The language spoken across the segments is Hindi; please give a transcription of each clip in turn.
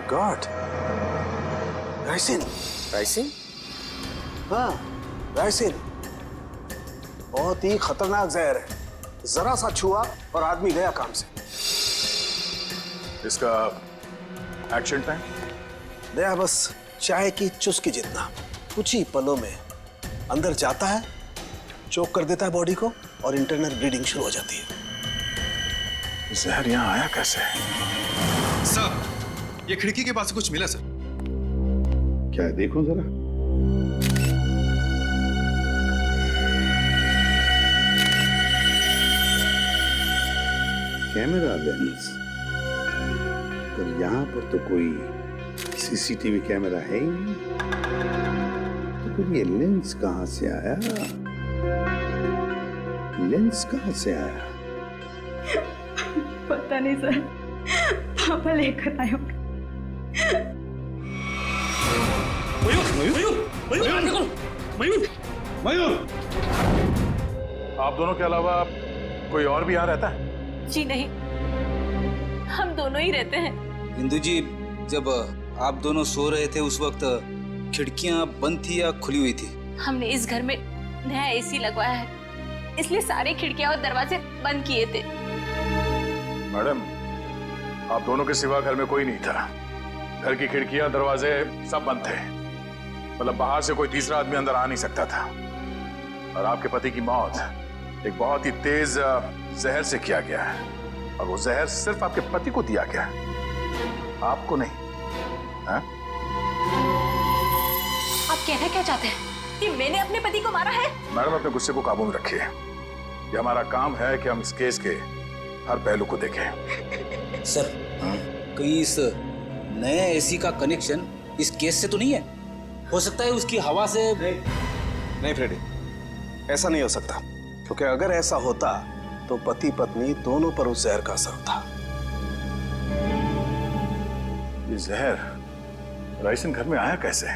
God, ricin. राइसिन? हाँ, राइसिन बहुत ही खतरनाक जहर है। जरा सा छुआ और आदमी गया काम से। इसका एक्शन टाइम? दया बस चाय की चुस्की जितना। कुछ ही पलों में अंदर जाता है, चोक कर देता है बॉडी को और इंटरनल ब्लीडिंग शुरू हो जाती है। जहर यहाँ आया कैसे? सर, ये खिड़की के पास से कुछ मिला सर। क्या है, देखो जरा। Camera lens. पर यहाँ पर तो कोई सीसीटीवी कैमरा है ही नहीं। तो फिर ये लेंस कहाँ से आया? लेंस कहाँ से आया? पता नहीं सर, पापा लेकर आए होंगे। मयूर! आप दोनों के अलावा कोई और भी यहाँ रहता है? जी नहीं, हम दोनों ही रहते हैं। इंदु जी, जब आप दोनों सो रहे थे उस वक्त खिड़कियां बंद थी या खुली हुई थी? हमने इस घर में नया एसी लगवाया है, इसलिए सारी खिड़कियां और दरवाजे बंद किए थे। मैडम, आप दोनों के सिवा घर में कोई नहीं था। घर की खिड़कियां, दरवाजे सब बंद थे। मतलब बाहर से कोई तीसरा आदमी अंदर आ नहीं सकता था। और आपके पति की मौत एक बहुत ही तेज जहर से किया गया है, और वो जहर सिर्फ आपके पति को दिया गया, आपको नहीं। हा? आप कहना क्या चाहते हैं कि मैंने अपने पति को मारा है? मैडम, अपने गुस्से को काबू में रखिए। ये हमारा काम है कि हम इस केस के हर पहलू को देखें। सर, कहीं इस नए एसी का कनेक्शन इस केस से तो नहीं है? हो सकता है उसकी हवा से। नहीं फ्रेडी, ऐसा नहीं हो सकता, क्योंकि अगर ऐसा होता तो पति पत्नी दोनों पर उस जहर का असर था। ये जहर राइसन घर में आया कैसे?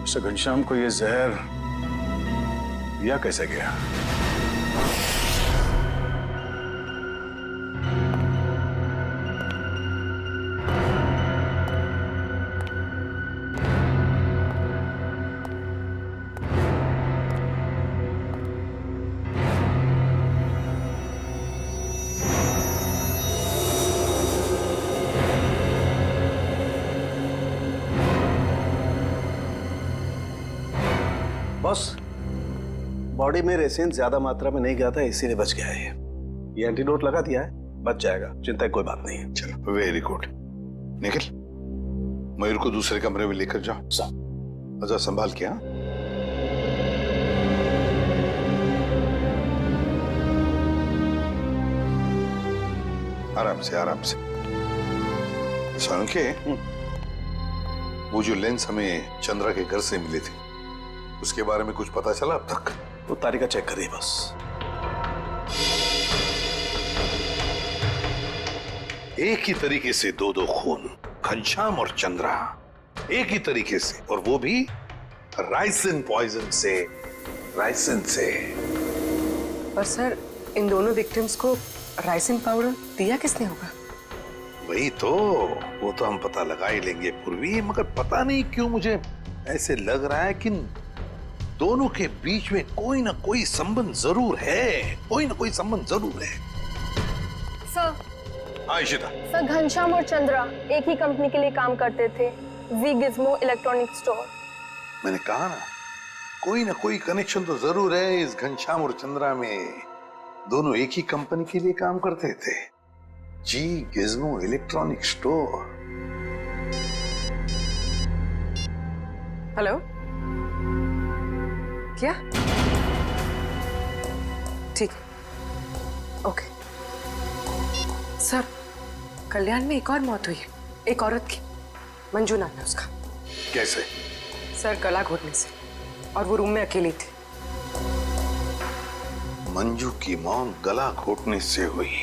मिस्टर घनश्याम को ये जहर दिया कैसे गया? बॉस, बॉडी में रेसिन ज्यादा मात्रा में नहीं गया था, इसीलिए बच गया है। ये एंटीडोट लगा दिया है, बच जाएगा, चिंता की कोई बात नहीं है। चलो, वेरी गुड। निखिल, मयूर को दूसरे कमरे में लेकर जाओ। अच्छा, संभाल के। हाँ, आराम से, आराम से। सांके, वो जो लेंस हमें चंद्रा के घर से मिले थे, उसके बारे में कुछ पता चला अब तक? वो तालिका चेक करिए बस। एक ही तरीके से दो खून, घनश्याम और चंद्रा, एक ही तरीके से, और वो भी राइसिन पॉइजन से। राइसिन से। पर सर, इन दोनों विक्टिम्स को राइसिन पाउडर दिया किसने होगा? वही तो, वो तो हम पता लगा ही लेंगे पूर्वी, मगर पता नहीं क्यों मुझे ऐसे लग रहा है कि दोनों के बीच में कोई ना कोई संबंध जरूर है। कोई ना कोई संबंध जरूर है। सर, हाँ इशिता। सर, घनश्याम और चंद्रा एक ही कंपनी के लिए काम करते थे, वी गिज़्मो इलेक्ट्रॉनिक स्टोर। मैंने कहा ना, कोई ना कोई कनेक्शन तो जरूर है इस घनश्याम और चंद्रा में। दोनों एक ही कंपनी के लिए काम करते थे, जी गिज़्मो इलेक्ट्रॉनिक स्टोर। हेलो, क्या? ठीक है, ओके। सर, कल्याण में एक और मौत हुई है, एक औरत की। मंजू नाम है उसका। कैसे? सर, गला घोटने से, और वो रूम में अकेली थी। मंजू की मौत गला घोटने से हुई,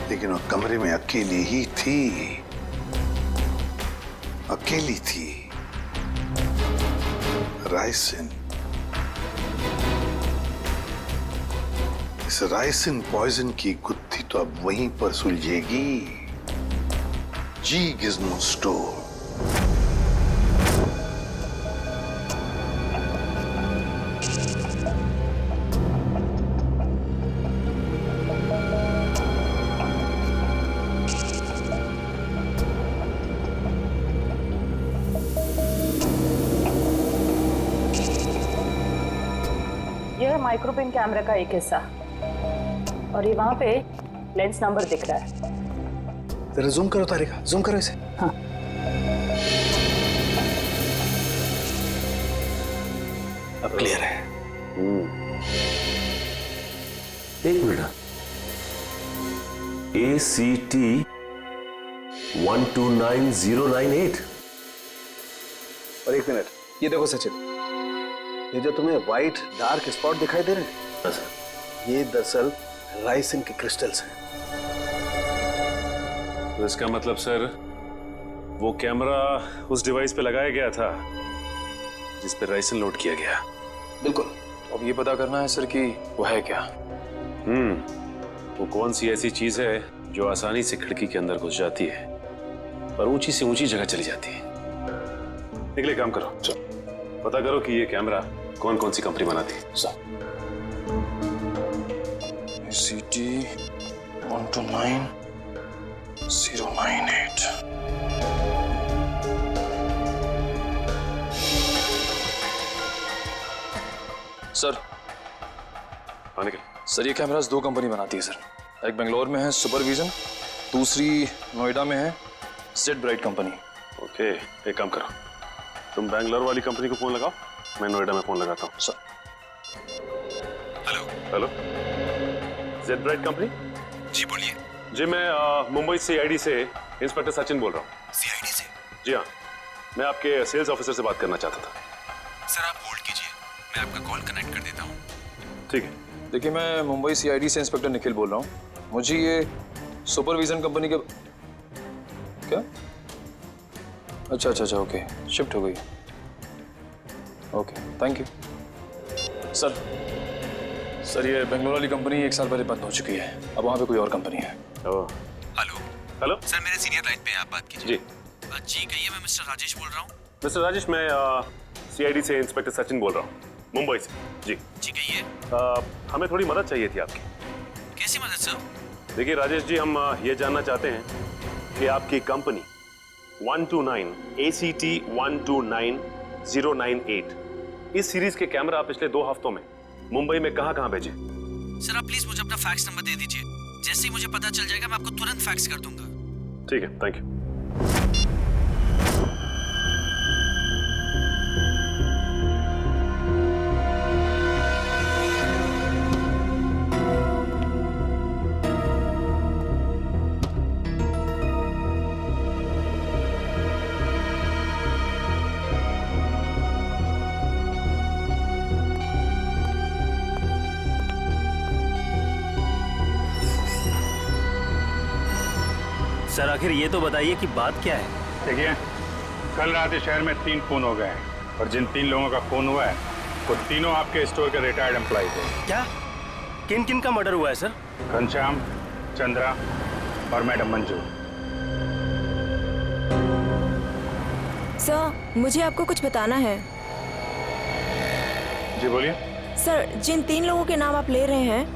लेकिन वो कमरे में अकेली ही थी। अकेली थी। राइसिन, इस राइसिन पॉइजन की गुत्थी तो अब वहीं पर सुलझेगी जी गिज़्मो स्टोर। यह है माइक्रोपिन कैमरा का एक हिस्सा और ये वहां पे लेंस नंबर दिख रहा है। जरा जूम करो तारिका, जूम करो इसे। हाँ। अब क्लियर है। एक मिनट, ACT 129098। और एक मिनट, ये देखो सचिन, ये जो तुम्हें व्हाइट डार्क स्पॉट दिखाई दे रहे हैं, ये दरअसल राइसिन के क्रिस्टल्स हैं। तो इसका मतलब सर, वो कैमरा उस डिवाइस पे लगाया गया था जिस पे राइसिन लोड किया गया। बिल्कुल। अब ये पता करना है सर कि वो है क्या। वो कौन सी ऐसी चीज है जो आसानी से खिड़की के अंदर घुस जाती है और ऊंची से ऊंची जगह चली जाती है। निकले, काम करो, पता करो कि ये कैमरा कौन कौन सी कंपनी बनाती है। ACT 129098। सर, सर ये कैमरास दो कंपनी बनाती है सर। एक बेंगलोर में है सुपरविजन, दूसरी नोएडा में है जेड ब्राइट कंपनी। ओके, एक काम करो, तुम बैंगलोर वाली कंपनी को फोन लगाओ, मैं नोएडा में फोन लगाता हूँ। Sir. Hello, Z bright company? जी बोलिए। जी, मैं मुंबई CID से इंस्पेक्टर सचिन बोल रहा हूँ। CID से? जी हाँ, मैं आपके सेल्स ऑफिसर से बात करना चाहता था। सर आप होल्ड कीजिए, मैं आपका कॉल कनेक्ट कर देता हूँ। ठीक है। देखिए, मैं मुंबई CID से इंस्पेक्टर निखिल बोल रहा हूँ। मुझे ये सुपरविजन कंपनी के क्या? अच्छा, ओके, शिफ्ट हो गई। Okay, thank you. सर ये बेंगलोर वाली कंपनी 1 साल पहले बंद हो चुकी है, अब वहाँ पे कोई और कंपनी है। हेलो सर, मेरे सीनियर लाइन पे हैं, आप बात कीजिए। जी जी कहिए, मैं मिस्टर राजेश बोल रहा हूँ। मिस्टर राजेश, मैं CID से इंस्पेक्टर सचिन बोल रहा हूँ, मुंबई से। जी कहिए। हमें थोड़ी मदद चाहिए थी आपकी। कैसी मदद सर? देखिए राजेश जी, हम ये जानना चाहते हैं कि आपकी कंपनी 129 ACT 129098 इस सीरीज के कैमरा पिछले 2 हफ्तों में मुंबई में कहां भेजे? सर आप प्लीज मुझे अपना फैक्स नंबर दे दीजिए, जैसे ही मुझे पता चल जाएगा मैं आपको तुरंत फैक्स कर दूंगा। ठीक है, थैंक यू। सर आखिर ये तो बताइए कि बात क्या है? देखिए, कल रात इस शहर में 3 खून हो गए हैं और जिन 3 लोगों का खून हुआ है वो तीनों आपके स्टोर के रिटायर्ड एम्प्लॉय थे। क्या? किन किन का मर्डर हुआ है सर? घनश्याम, चंद्रा और मैडम मंजू। सर, मुझे आपको कुछ बताना है। जी बोलिए। सर, जिन 3 लोगों के नाम आप ले रहे हैं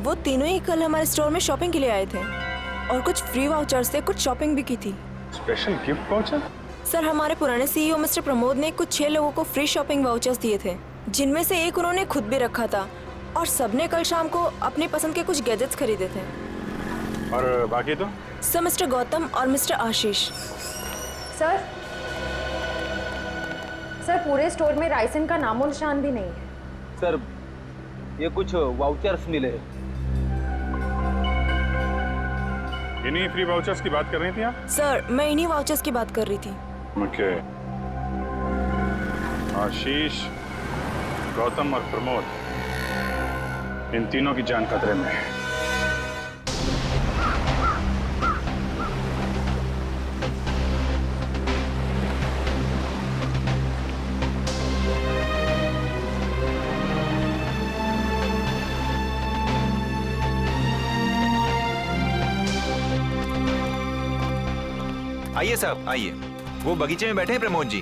वो तीनों ही कल हमारे स्टोर में शॉपिंग के लिए आए थे और कुछ फ्री वाउचर से कुछ शॉपिंग भी की थी। Special gift voucher? सर, हमारे पुराने CEO मिस्टर प्रमोद ने कुछ 6 लोगों को फ्री शॉपिंग वाउचर्स दिए थे, जिनमें से एक उन्होंने खुद भी रखा था और सबने कल शाम को अपनी पसंद के कुछ गैजेट्स खरीदे थे। और बाकी तो? सर, मिस्टर गौतम और मिस्टर आशीष। सर पूरे स्टोर में राइसिन का नामो निशान भी नहीं है। सर ये कुछ वाउचर्स मिले। इन्हीं फ्री वाउचर्स की बात कर रही थी आप? सर, मैं इन्हीं वाउचर्स की बात कर रही थी। ओके। आशीष, गौतम और प्रमोद, इन तीनों की जान खतरे में है। आइए साहब आइए, वो बगीचे में बैठे हैं प्रमोद जी।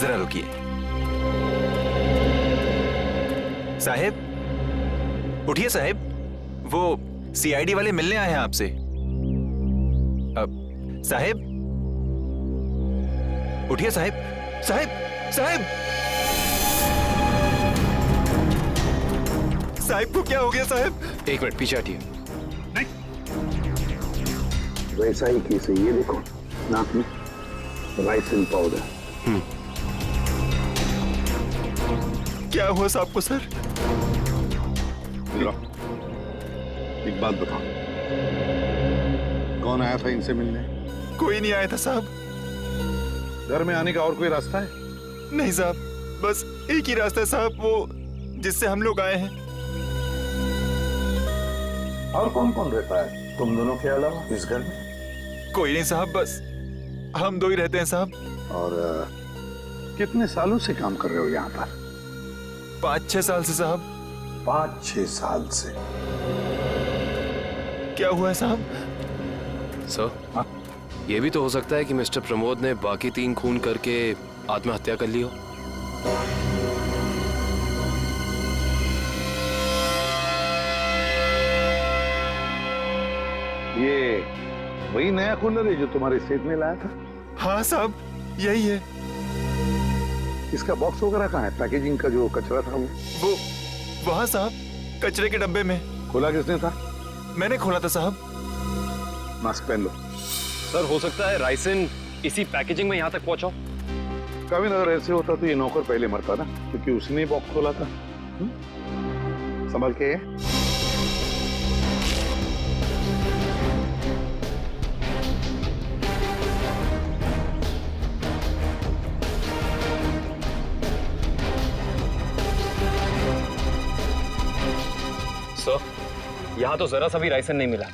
जरा रुकिए। साहब उठिए साहब, वो सीआईडी वाले मिलने आए हैं आपसे। साहब उठिए साहब, साहब साहब साहब को क्या हो गया साहब? एक मिनट पीछे हटिए। वैसा ही केस है, ये देखो नाक में राइसिन पाउडर। क्या हुआ साहब को सर? एक बात बताओ, कौन आया था इनसे मिलने? कोई नहीं आया था साहब। घर में आने का और कोई रास्ता है? नहीं साहब, बस एक ही रास्ता है साहब, वो जिससे हम लोग आए हैं। और कौन कौन रहता है तुम दोनों के अलावा इस घर में? कोई नहीं साहब, बस हम दो ही रहते हैं साहब। और कितने सालों से काम कर रहे हो यहाँ पर? 5-6 साल से साहब। 5-6 साल से? क्या हुआ है साहब? सर, ये भी तो हो सकता है कि मिस्टर प्रमोद ने बाकी 3 खून करके आत्महत्या कर ली हो। ये वही नया कूलर है जो तुम्हारे सेट में लाया था? हाँ साहब, यही है। इसका बॉक्स वगैरह कहाँ है? पैकेजिंग का जो कचरा था वो वहाँ साहब, कचरे के डब्बे में। खोला किसने था? मैंने खोला था साहब। मास्क पहन लो। सर, हो सकता है राइसिन इसी पैकेजिंग में यहाँ तक पहुंचा। कभी अगर ऐसे होता तो ये नौकर पहले मरता ना, क्योंकि उसने बॉक्स खोला था। संभाल के। सर, यहाँ तो जरा सा भी राइसन नहीं मिला,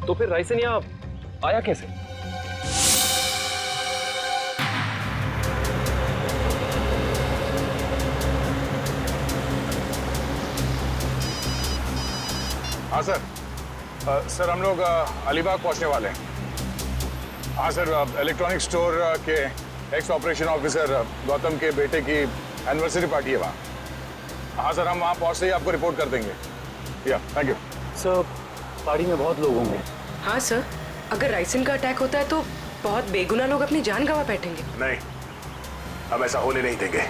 तो फिर राइसन यहाँ आया कैसे? हाँ सर। सर हम लोग अलीबाग पहुंचने वाले हैं। हाँ सर, इलेक्ट्रॉनिक स्टोर के एक्स ऑपरेशन ऑफिसर गौतम के बेटे की एनिवर्सरी पार्टी है वहाँ। हाँ सर, हम वहाँ पहुँचते ही आपको रिपोर्ट कर देंगे। या थैंक यू सर। पार्टी में बहुत लोग होंगे। हाँ सर, अगर राइसिन का अटैक होता है तो बहुत बेगुनाह लोग अपनी जान गंवा बैठेंगे। नहीं, हम ऐसा होने नहीं देंगे।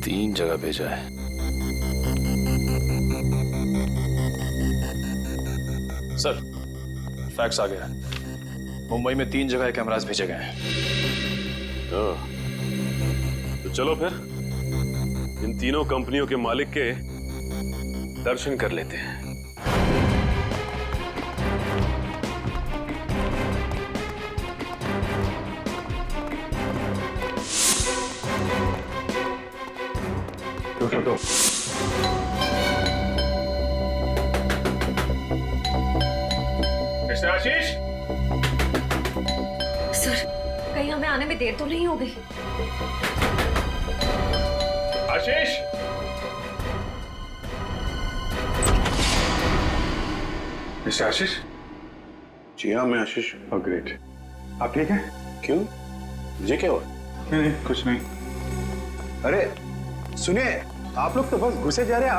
तीन जगह भेजा है। सर, फैक्स आ गया। मुंबई में 3 जगह कैमरास भेजे गए हैं। तो चलो फिर इन तीनों कंपनियों के मालिक के दर्शन कर लेते हैं। तो मिस्टर आशीष, सर, कहीं हमें आने में देर तो नहीं हो गई? आशीष, मिस्टर आशीष। जी हाँ, मैं आशीष। Oh great. आप ठीक हैं? क्यों, मुझे क्या हुआ? नहीं, कुछ नहीं। अरे सुनिए, आप लोग तो बस घुसे जा रहे हैं।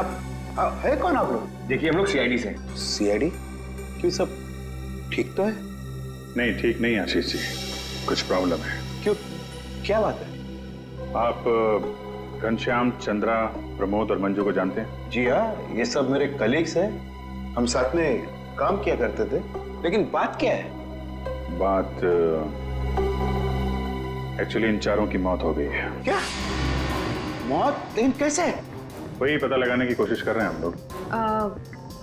आप है कौन आप लोग? देखिए, हम लोग सीआईडी से। सीआईडी? क्यों, सब ठीक तो है? नहीं, ठीक नहीं आशीष जी, कुछ प्रॉब्लम है। क्यों, क्या बात है? आप घनश्याम, चंद्रा, प्रमोद और मंजू को जानते हैं? जी हाँ, ये सब मेरे कलीग्स हैं। हम साथ में काम किया करते थे। लेकिन बात क्या है? बात एक्चुअली इन चारों की मौत हो गई है। क्या मौत? लेकिन कैसे? वही पता लगाने की कोशिश कर रहे हैं हम लोग।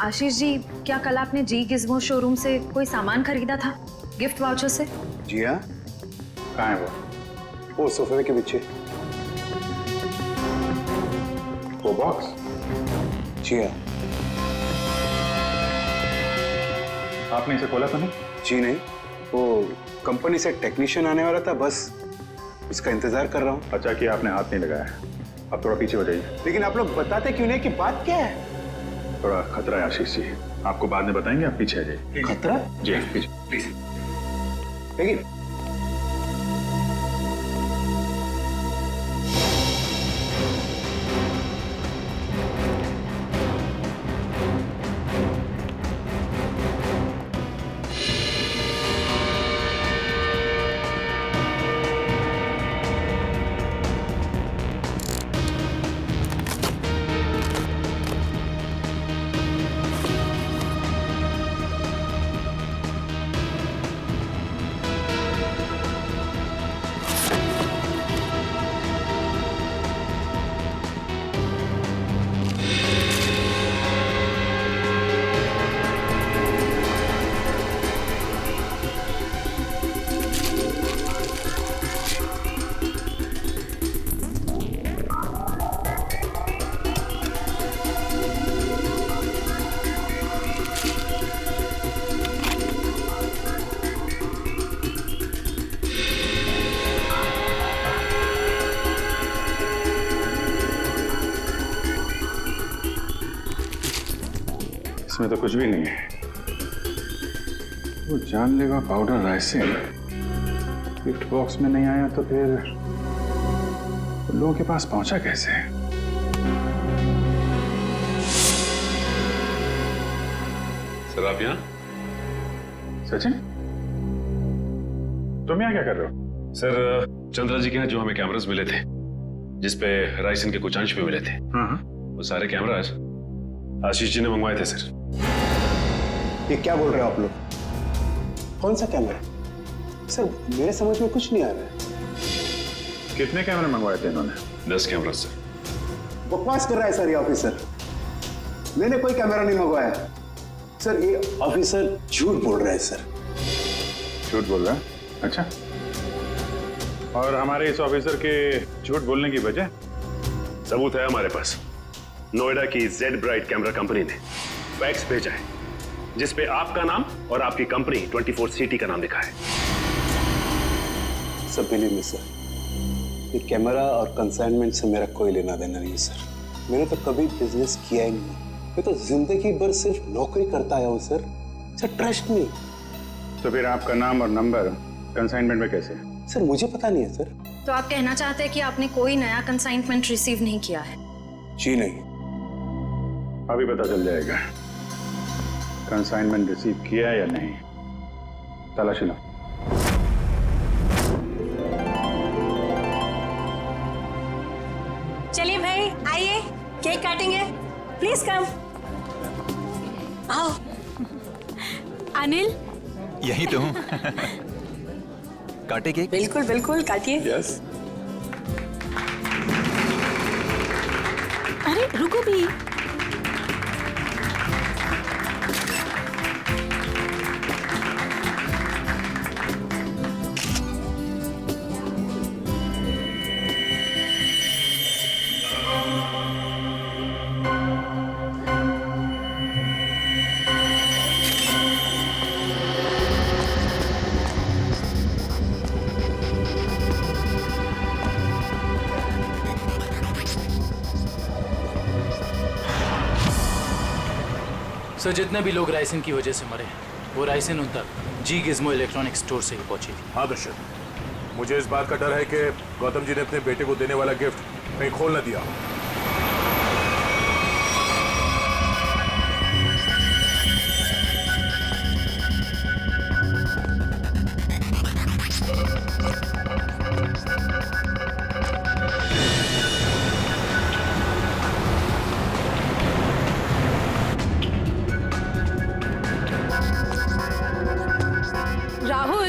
आशीष जी, क्या कल आपने जी गिज़्मो शोरूम से कोई सामान खरीदा था गिफ्ट वाउचर से? जी हाँ। कहाँ है वो सोफे के पीछे। वो बॉक्स? जी हाँ। आपने इसे खोला तो नहीं? जी नहीं, वो कंपनी से टेक्नीशियन आने वाला था, बस इसका इंतजार कर रहा हूँ। अच्छा कि आपने हाथ नहीं लगाया। अब थोड़ा पीछे हो जाइए। लेकिन आप लोग बताते क्यों नहीं कि बात क्या है? थोड़ा खतरा है आशीष जी, आपको बाद में बताएंगे, आप पीछे आ जाइए। खतरा? जी पीछे प्लीज। लेकिन इसमें तो कुछ भी नहीं है। वो जानलेवा पाउडर राइसिन गिफ्ट बॉक्स में नहीं आया तो फिर लोगों के पास पहुंचा कैसे? सर आप यहाँ? सचिन, तुम यहाँ क्या कर रहे हो? सर चंद्रा जी के यहाँ जो हमें कैमरास मिले थे जिसपे राइसिन के कुछ अंश भी मिले थे, वो सारे कैमरास आशीष जी ने मंगवाए थे सर। ये क्या बोल रहे हो आप लोग? कौन सा कैमरा? सर मेरे समझ में कुछ नहीं आ रहा है। कितने कैमरे मंगवाए थे इन्होंने? 10 कैमरा सर। बकवास कर रहा है सर ये ऑफिसर। मैंने कोई कैमरा नहीं मंगवाया सर। ये ऑफिसर झूठ बोल रहा है सर। झूठ बोल रहा है? अच्छा, और हमारे इस ऑफिसर के झूठ बोलने की वजह? सबूत है हमारे पास। नोएडा की जेड ब्राइट कैमरा कंपनी ने फैक्स भेजा है जिसपे आपका नाम और आपकी कंपनी 24 सिटी का नाम लिखा है। सब बिलीव में सर, ये कैमरा और कंसाइनमेंट से मेरा कोई लेना देना नहीं सर। मैंने तो कभी बिजनेस किया ही नहीं। मैं तो जिंदगी भर सिर्फ नौकरी करता आया हूँ सर। Sir trust me. तो फिर आपका नाम और नंबर कंसाइनमेंट में कैसे? सर मुझे पता नहीं है सर। तो आप कहना चाहते हैं कि आपने कोई नया कंसाइनमेंट रिसीव नहीं किया है? जी नहीं। अभी पता चल जाएगा कंसाइनमेंट रिसीव किया है या नहीं। तलाशी लो। चलिए भाई आइए, केक काटेंगे। Please come. आओ। अनिल यही तो हूँ। काटे केक? बिल्कुल बिल्कुल काटिए। यस। अरे रुको भी। सर जितने भी लोग राइसिन की वजह से मरे वो राइसिन उन तक जी गिज़्मो इलेक्ट्रॉनिक स्टोर से ही पहुंची थी। हाँ दर्शक, मुझे इस बात का डर है कि गौतम जी ने अपने बेटे को देने वाला गिफ्ट कहीं खोल न दिया। राहुल,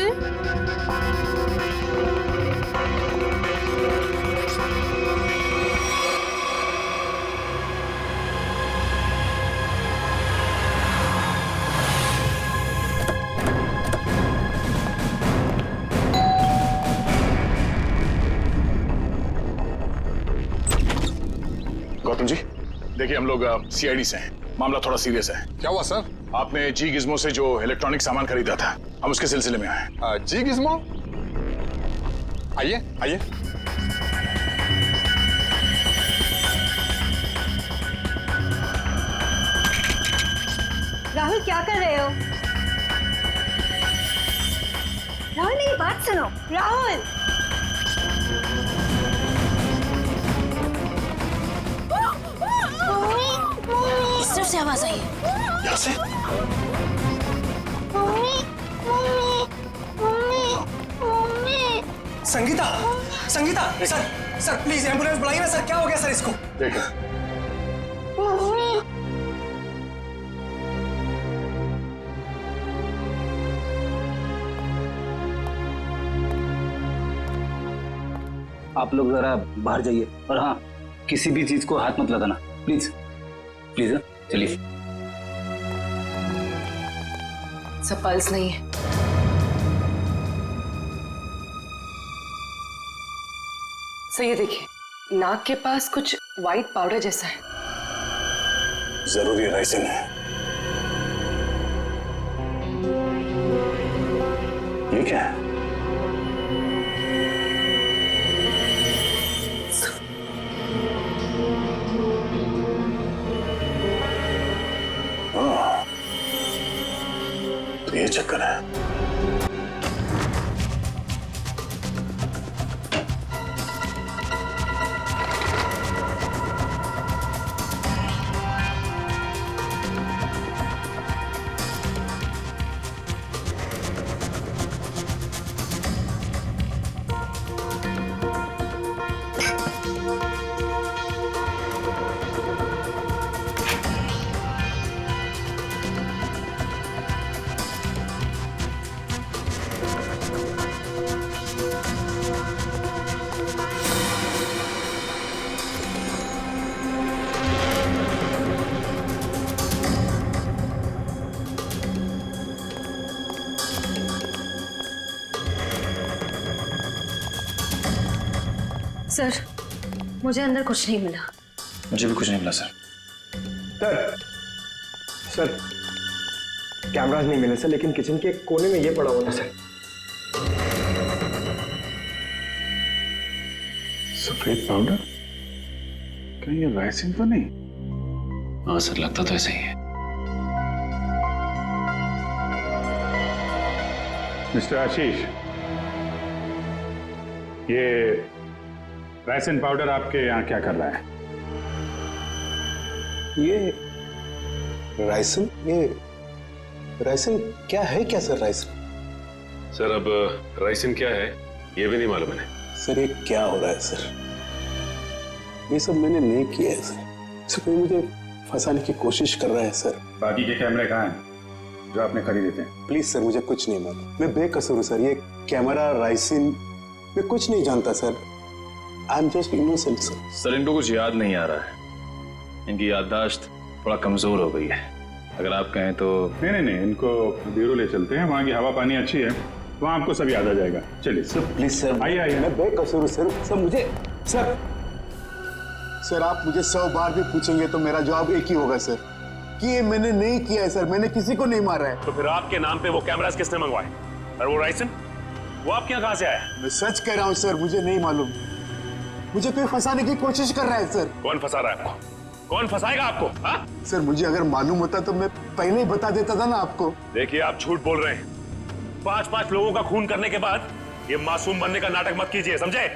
गौतम जी देखिए, हम लोग सीआईडी से हैं। मामला थोड़ा सीरियस है। क्या हुआ सर? आपने जी गिज़्मो से जो इलेक्ट्रॉनिक सामान खरीदा था, हम उसके सिलसिले में आए। जी गिज़्मो? आइए आइए। राहुल क्या कर रहे हो? राहुल मेरी बात सुनो। राहुल इस तरफ से आवाज आई है। यहाँ से Sangeeta, Sangeeta, sir please ambulance बुलाइए ना सर। क्या हो गया सर इसको? देखिए आप लोग जरा बाहर जाइए और हाँ, किसी भी चीज को हाथ मत लगाना प्लीज प्लीज। चलिए। सब पल्स नहीं है। सर ये देखिए, नाक के पास कुछ वाइट पाउडर जैसा है। जरूरी राइसिन है। ये क्या है? तो ये चक्कर है। सर मुझे अंदर कुछ नहीं मिला। मुझे भी कुछ नहीं मिला सर। सर कैमरास नहीं मिले सर, लेकिन किचन के कोने में ये पड़ा हुआ था सर। सफेद पाउडर? कहीं ये राइसिन तो नहीं? हाँ सर, लगता तो ऐसा ही है। मिस्टर आशीष, ये राइसिन पाउडर आपके यहाँ क्या कर रहा है? ये राइसिन क्या है? क्या सर राइसिन? सर अब राइसिन क्या है ये भी नहीं मालूम है। सर ये क्या हो रहा है सर? ये सब मैंने नहीं किया है सर। कोई मुझे फंसाने की कोशिश कर रहा है सर। बाकी के कैमरे कहाँ हैं जो आपने खरीदे थे? प्लीज सर, मुझे कुछ नहीं मालूम। मैं बेकसूर हूँ सर। ये कैमरा, राइसिन, मैं कुछ नहीं जानता sir. I am just innocent sir. Sir इनको कुछ याद नहीं आ रहा है। इनकी याददाश्त थोड़ा कमजोर हो गई है। अगर आप कहें तो। नहीं, इनको ब्यूरो ले चलते हैं। वहाँ की हवा पानी अच्छी है, वहाँ आपको सब याद आ जाएगा। चलिए सर प्लीज सर। आइए। मैं बेकसूर हूँ सर। सर मुझे सर आप मुझे 100 बार भी पूछेंगे तो मेरा जवाब एक ही होगा सर, कि ये मैंने नहीं किया है सर। मैंने किसी को नहीं मारा है। तो फिर आपके नाम पे वो कैमरास किसने मंगवाए? और वो राइसिन वो आपके यहाँ कहाँ से आया? मैं सच कह रहा हूँ सर, मुझे नहीं मालूम। मुझे कोई फंसाने की कोशिश कर रहा है सर। कौन फंसा रहा है आपको? कौन फंसाएगा आपको? हाँ सर मुझे अगर मालूम होता तो मैं पहले ही बता देता था ना आपको। देखिए आप झूठ बोल रहे हैं। 5-5 लोगों का खून करने के बाद ये मासूम बनने का नाटक मत कीजिए, समझे?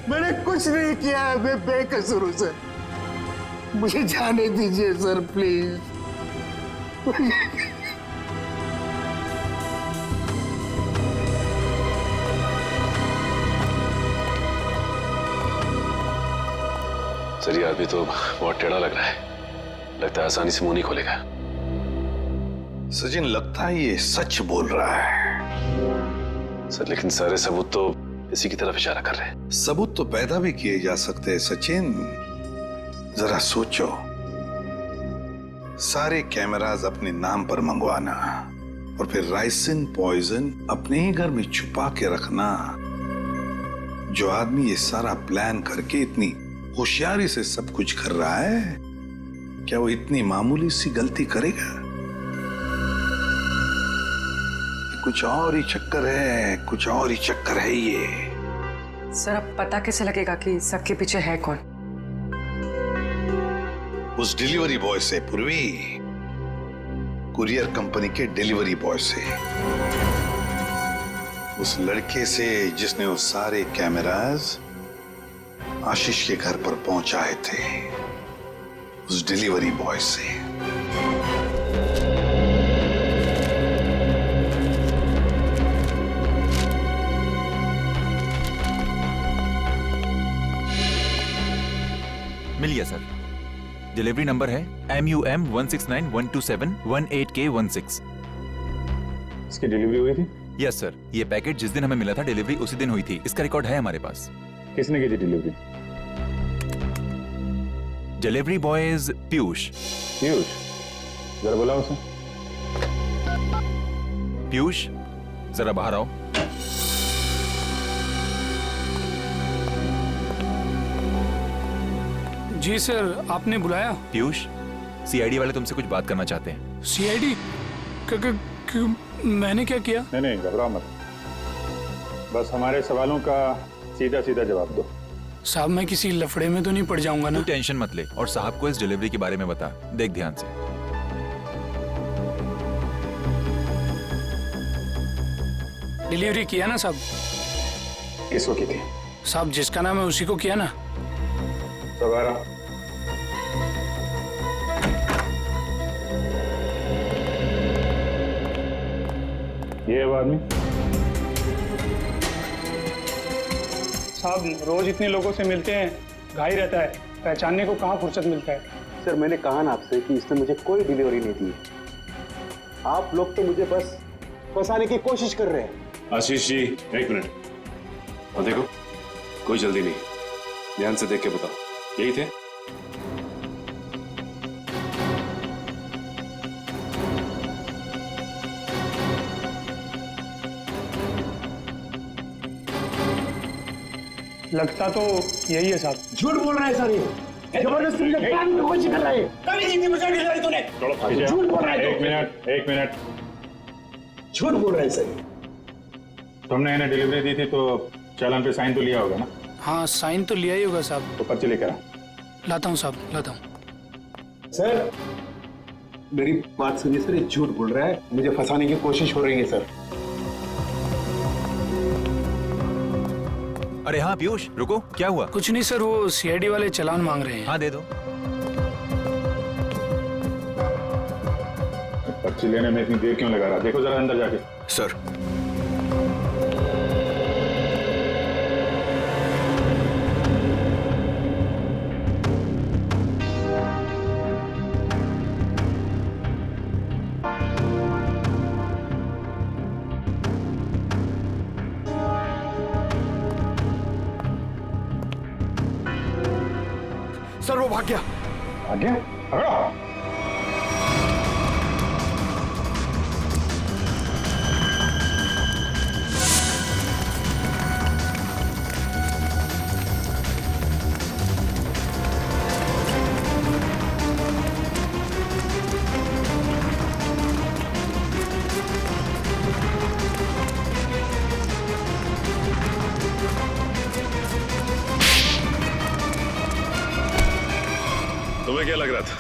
मैंने कुछ नहीं किया है, मैं बेकसूर हूं सर। मुझे जाने दीजिए सर प्लीज। सर ये आदमी तो बहुत टेढ़ा लग रहा है। लगता है आसानी से मुंह नहीं खोलेगा। सचिन, लगता है ये सच बोल रहा है। सर लेकिन सारे सबूत तो इसी की तरफ इशारा कर रहे हैं। सबूत तो पैदा भी किए जा सकते हैं सचिन। जरा सोचो, सारे कैमरास अपने नाम पर मंगवाना और फिर राइसिन पॉइजन अपने ही घर में छुपा के रखना। जो आदमी ये सारा प्लान करके इतनी होशियारी से सब कुछ कर रहा है, क्या वो इतनी मामूली सी गलती करेगा? कुछ और ही चक्कर है, कुछ और ही चक्कर है ये। सर अब पता कैसे लगेगा कि सबके पीछे है कौन? उस डिलीवरी बॉय से पूर्वी, कुरियर कंपनी के डिलीवरी बॉय से, उस लड़के से जिसने वो सारे कैमरास आशीष के घर पर पहुंचाए थे, उस डिलीवरी बॉय से। मिल गया सर। डिलीवरी नंबर है MUM 169127118K16। इसकी डिलीवरी हुई थी? यस सर, ये पैकेट जिस दिन हमें मिला था डिलीवरी उसी दिन हुई थी। इसका रिकॉर्ड है हमारे पास। किसने की थी delivery? Delivery boy is Piyush. Piyush, जरा बुलाओ उसे। पीयूष, जरा बाहर आओ। जी सर, आपने बुलाया? पीयूष, CID वाले तुमसे कुछ बात करना चाहते हैं। CID? मैंने क्या किया? नहीं, घबराओ मत, बस हमारे सवालों का सीधा सीधा जवाब दो। साहब, मैं किसी लफड़े में तो नहीं पड़ जाऊंगा ना? तू टेंशन मत ले और साहब को इस डिलीवरी के बारे में बता। देख ध्यान से। डिलीवरी किया ना साहब? किसको की थी? साहब, जिसका नाम है उसी को किया ना। सवारा। ये वो आदमी? साहब, रोज इतने लोगों से मिलते हैं, घाई रहता है, पहचानने को कहाँ फुर्सत मिलता है। सर, मैंने कहा ना आपसे कि इसने मुझे कोई डिलीवरी नहीं दी। आप लोग तो मुझे बस फंसाने की कोशिश कर रहे हैं। आशीष जी, एक मिनट। और देखो, कोई जल्दी नहीं, ध्यान से देख के बताओ, यही थे? लगता तो यही है साहब। झूठ बोल रहा है सर, ये जबरदस्ती मुझे पकड़ने की कोशिश कर रहा है। कभी नहीं दी मुझे डिलीवरी तूने। झूठ बोल रहा है। एक मिनट। झूठ बोल रहा है सर। तुमने इन्हें डिलीवरी दी थी तो चालान पे साइन तो लिया होगा ना? हाँ, साइन तो लिया ही होगा साहब। तो पर्ची लेकर आओ। लाता हूँ साहब, लाता हूँ। सर, मेरी बात सुनिए सर, ये झूठ बोल रहा है, मुझे फंसाने की कोशिश हो रही है सर। अरे हाँ पीयूष, रुको, क्या हुआ? कुछ नहीं सर, वो CID वाले चालान मांग रहे हैं। हाँ, दे दो। पर्ची लेने में इतनी देर क्यों लगा रहा? देखो जरा अंदर जाके। सर, सर वो भाग गया। भाग गया? पकड़ो। तुम्हें क्या लग रहा था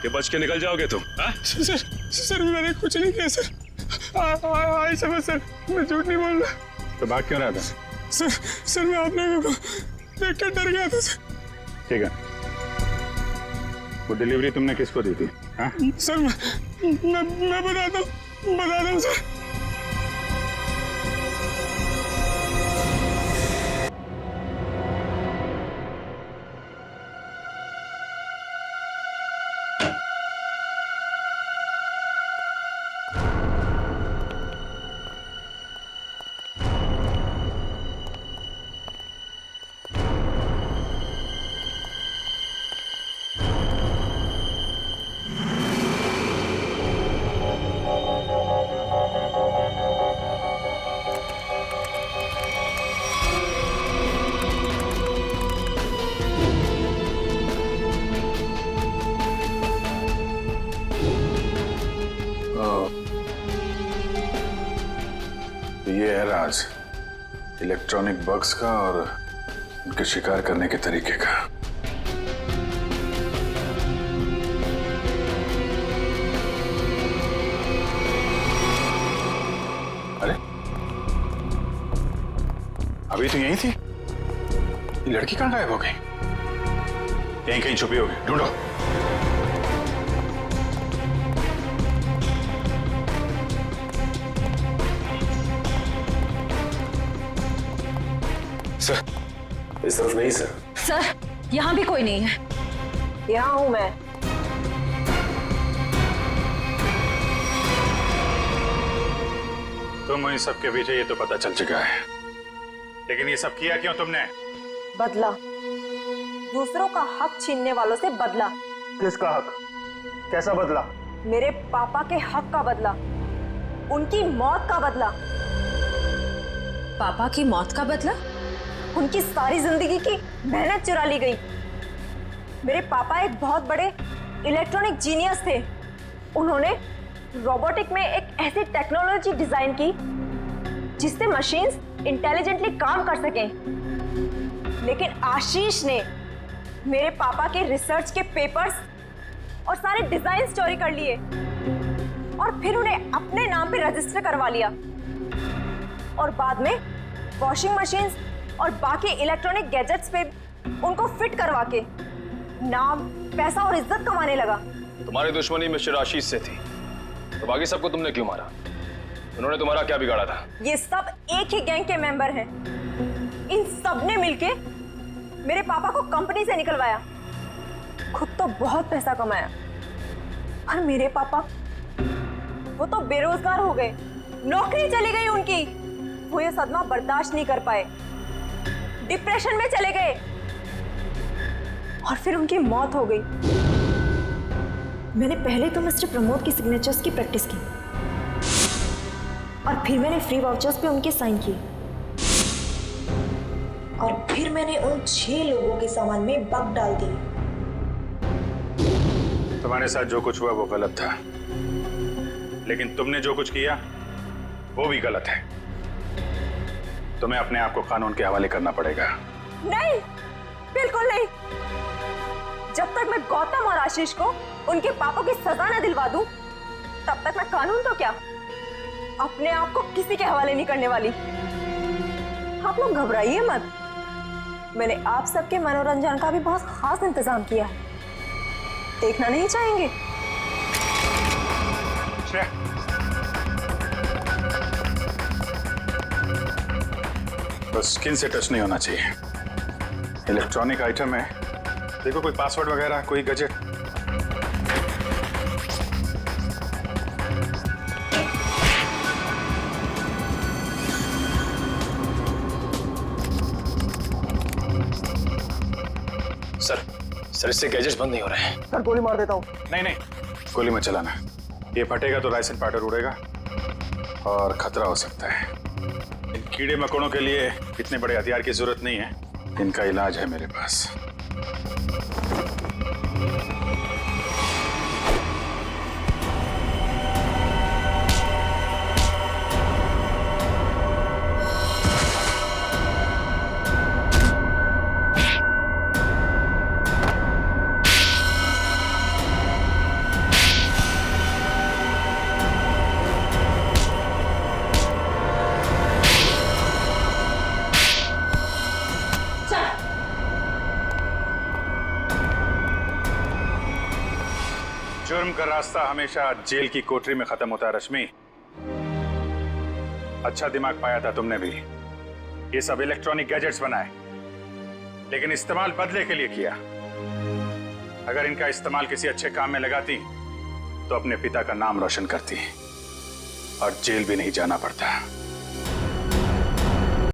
कि बच के निकल जाओगे तुम? सर, मैंने कुछ नहीं किया सर। आई समझ सर, मैं झूठ नहीं बोल रहा। तो भाग क्यों रहा था? सर मैं आप लोगों को देख कर डर गया था सर। ठीक है, वो डिलीवरी तुमने किसको दी थी? हाँ? सर मैं बताता हूँ सर। ये है राज, इलेक्ट्रॉनिक बग्स का और उनके शिकार करने के तरीके का। अरे अभी तो यही थी, ये लड़की कहां गायब हो गई? यहीं कहीं छुपी होगी, ढूंढो। सर इस तरफ नहीं सर। सर यहाँ भी कोई नहीं है। यहाँ हूं मैं। तुम इन सब के पीछे ये तो पता चल चुका है, लेकिन ये सब किया क्यों तुमने? बदला, दूसरों का हक छीनने वालों से बदला। किसका हक? कैसा बदला? मेरे पापा के हक का बदला, उनकी मौत का बदला। पापा की मौत का बदला? उनकी सारी जिंदगी की मेहनत चुरा ली गई। मेरे पापा एक बहुत बड़े इलेक्ट्रॉनिक जीनियस थे। उन्होंने रोबोटिक में एक ऐसी टेक्नोलॉजी डिजाइन की जिससे मशीन्स इंटेलिजेंटली काम कर सकें। लेकिन आशीष ने मेरे पापा के रिसर्च के पेपर्स और सारे डिजाइन चोरी कर लिए और फिर उन्हें अपने नाम पे रजिस्टर करवा लिया और बाद में वॉशिंग मशीन्स और बाकी इलेक्ट्रॉनिक गैजेट्स पे उनको फिट करवा के नाम, पैसा और इज्जत कमाने लगा। तुम्हारी दुश्मनी मिस्टर आशीष से थी, तो बाकी सबको तुमने क्यों मारा? उन्होंने तुम्हारा क्या बिगाड़ा था? ये सब एक ही गैंग के मेंबर हैं। इन सब ने मिलके मेरे पापा को कंपनी से निकलवाया, खुद तो बहुत पैसा कमाया, और मेरे पापा वो तो बेरोजगार हो गए, नौकरी चली गई उनकी। वो ये सदमा बर्दाश्त नहीं कर पाए, डिप्रेशन में चले गए और फिर उनकी मौत हो गई। मैंने पहले तो मिस्टर प्रमोद की सिग्नेचर्स की प्रैक्टिस की और फिर मैंने फ्री वाउचर्स पे उनके साइन किए और फिर मैंने उन 6 लोगों के सामान में बग डाल दिए। तुम्हारे साथ जो कुछ हुआ वो गलत था, लेकिन तुमने जो कुछ किया वो भी गलत है। तुम्हें अपने आप को कानून के हवाले करना पड़ेगा। नहीं, बिल्कुल नहीं। जब तक मैं गौतम और आशीष को उनके पापों की सजा न दिलवा दूं, तब तक मैं कानून तो क्या, अपने आप को किसी के हवाले नहीं करने वाली। आप लोग घबराइए मत, मैंने आप सबके मनोरंजन का भी बहुत खास इंतजाम किया है। देखना नहीं चाहेंगे? बस स्किन से टच नहीं होना चाहिए। इलेक्ट्रॉनिक आइटम है, देखो कोई पासवर्ड वगैरह, कोई गैजेट। सर इससे गैजेट्स बंद नहीं हो रहे हैं। सर गोली मार देता हूँ। नहीं, गोली मत चलाना। ये फटेगा तो राइसन पाउडर उड़ेगा और खतरा हो सकता है। इन कीड़े मकोड़ों के लिए इतने बड़े हथियार की जरूरत नहीं है, इनका इलाज है मेरे पास। जुर्म का रास्ता हमेशा जेल की कोठरी में खत्म होता है रश्मि। अच्छा दिमाग पाया था तुमने भी। ये सब इलेक्ट्रॉनिक गैजेट्स बनाए, लेकिन इस्तेमाल बदले के लिए किया। अगर इनका इस्तेमाल किसी अच्छे काम में लगाती तो अपने पिता का नाम रोशन करती और जेल भी नहीं जाना पड़ता।